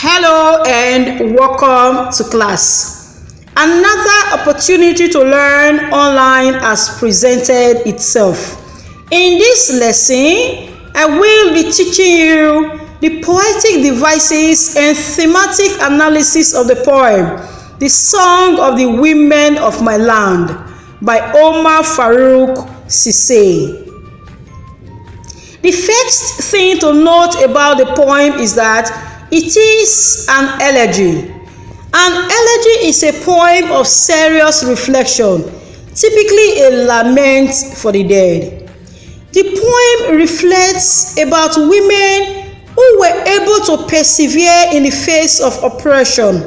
Hello and welcome to class. Another opportunity to learn online has presented itself. In this lesson, I will be teaching you the poetic devices and thematic analysis of the poem, The Song of the Women of My Land by Omar Farouk Sise. The first thing to note about the poem is that it is an elegy. An elegy is a poem of serious reflection, typically a lament for the dead. The poem reflects about women who were able to persevere in the face of oppression,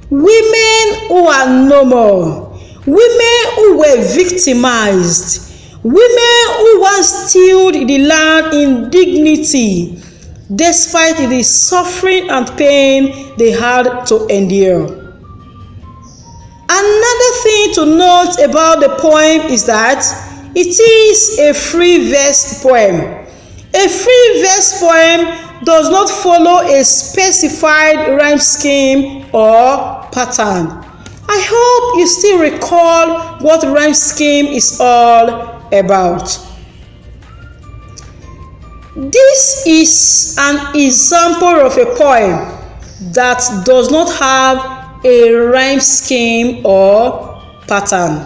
women who are no more, women who were victimized, women who once tilled the land in dignity, despite the suffering and pain they had to endure. Another thing to note about the poem is that it is a free verse poem. A free verse poem does not follow a specified rhyme scheme or pattern. I hope you still recall what rhyme scheme is all about. This is an example of a poem that does not have a rhyme scheme or pattern.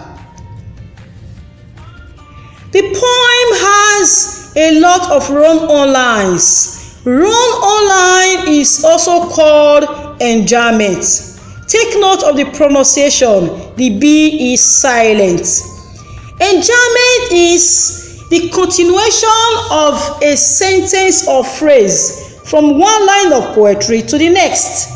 The poem has a lot of run-on lines. Run-on line is also called enjambment. Take note of the pronunciation. The B is silent. Enjambment is the continuation of a sentence or phrase from one line of poetry to the next.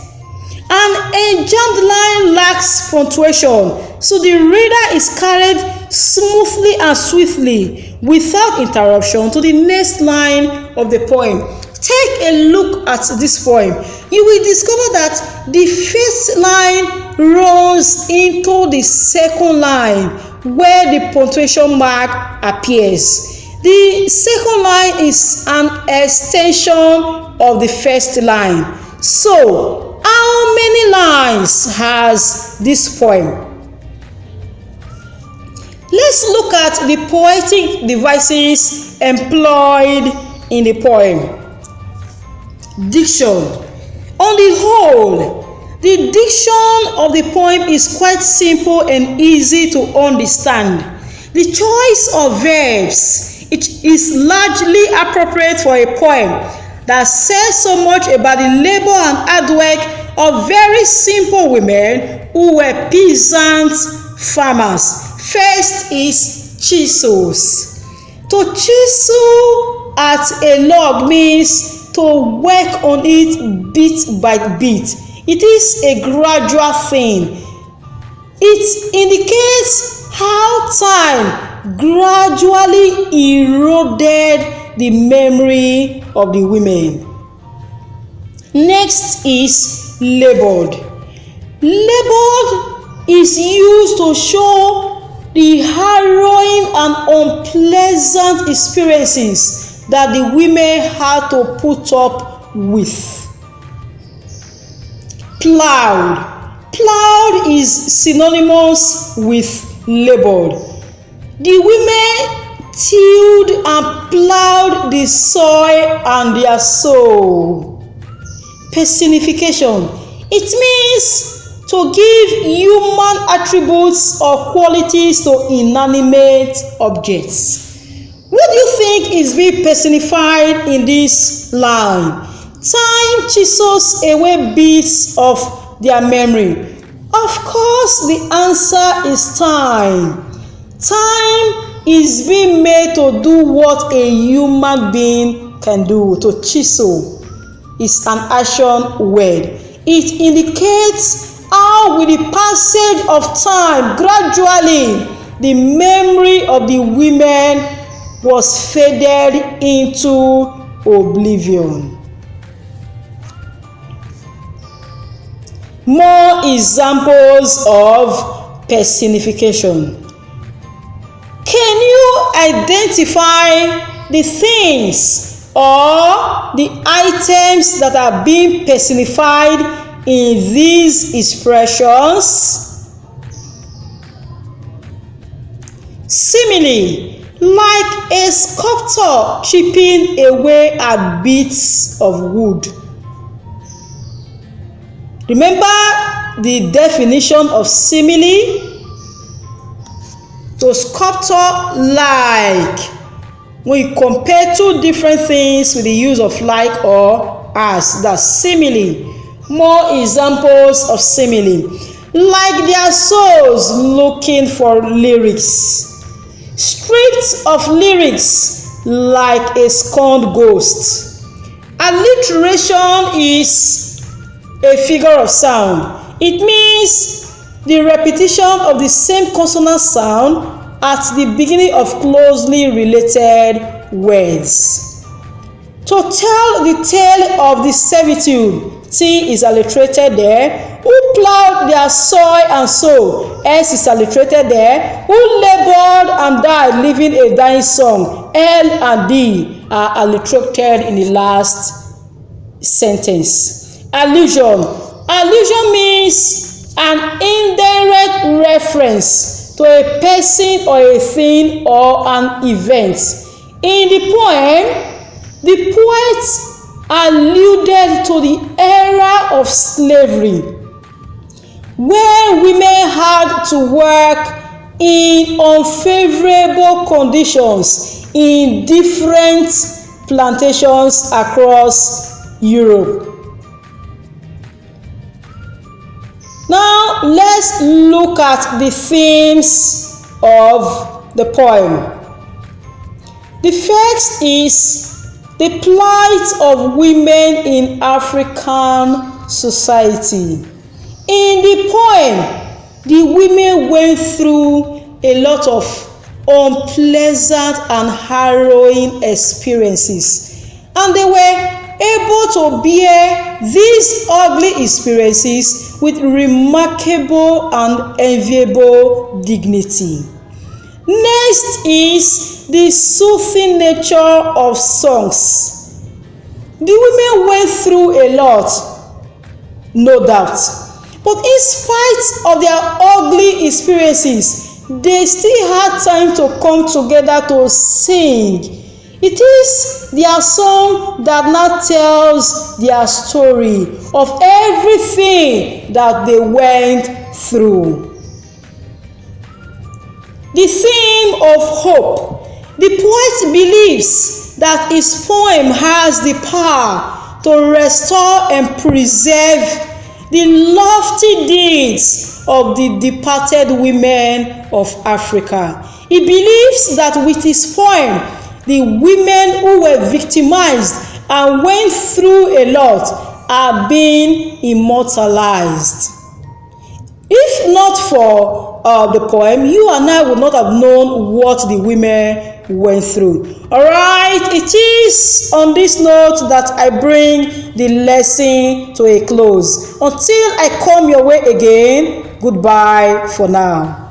An enjambed line lacks punctuation, so the reader is carried smoothly and swiftly without interruption to the next line of the poem. Take a look at this poem. You will discover that the first line runs into the second line where the punctuation mark appears. The second line is an extension of the first line. So, how many lines has this poem? Let's look at the poetic devices employed in the poem. Diction. On the whole, the diction of the poem is quite simple and easy to understand. The choice of verbs is largely appropriate for a poem that says so much about the labor and hard work of very simple women who were peasant farmers. First is chisels. To chisel at a log means to work on it bit by bit. It is a gradual thing. It indicates how time gradually eroded the memory of the women. Next is labored. Labored is used to show the harrowing and unpleasant experiences that the women had to put up with. Plowed. Plowed is synonymous with labored. The women tilled and plowed the soil and their soul. Personification. It means to give human attributes or qualities to inanimate objects. What do you think is being personified in this line? Time chisels away bits of their memory. Of course, the answer is time. Time is being made to do what a human being can do. To chisel is an action word. It indicates how with the passage of time, gradually, the memory of the women was faded into oblivion. More examples of personification. Can you identify the things or the items that are being personified in these expressions. Simile, like a sculptor chipping away at bits of wood. Remember the definition of simile? To sculpture like. When you compare two different things with the use of like or as, that's simile. More examples of simile. Like their souls looking for lyrics. Stripped of lyrics like a scorned ghost. Alliteration is a figure of sound. It means the repetition of the same consonant sound at the beginning of closely related words. To tell the tale of the servitude, T is alliterated there. Who plowed their soil and sow, S is alliterated there. Who labored and died, leaving a dying song, L and D are alliterated in the last sentence. Allusion. Allusion means an indirect reference to a person or a thing or an event. In the poem, the poet alluded to the era of slavery, where women had to work in unfavorable conditions in different plantations across Europe. Now, let's look at the themes of the poem. The first is the plight of women in African society. In the poem, the women went through a lot of unpleasant and harrowing experiences, and they were able to bear these ugly experiences with remarkable and enviable dignity. Next is the soothing nature of songs. The women went through a lot, no doubt, but in spite of their ugly experiences, they still had time to come together to sing. It is their song that now tells their story of everything that they went through. The theme of hope. The poet believes that his poem has the power to restore and preserve the lofty deeds of the departed women of Africa. He believes that with his poem, the women who were victimized and went through a lot are being immortalized. If not for the poem, you and I would not have known what the women went through. All right, it is on this note that I bring the lesson to a close. Until I come your way again, goodbye for now.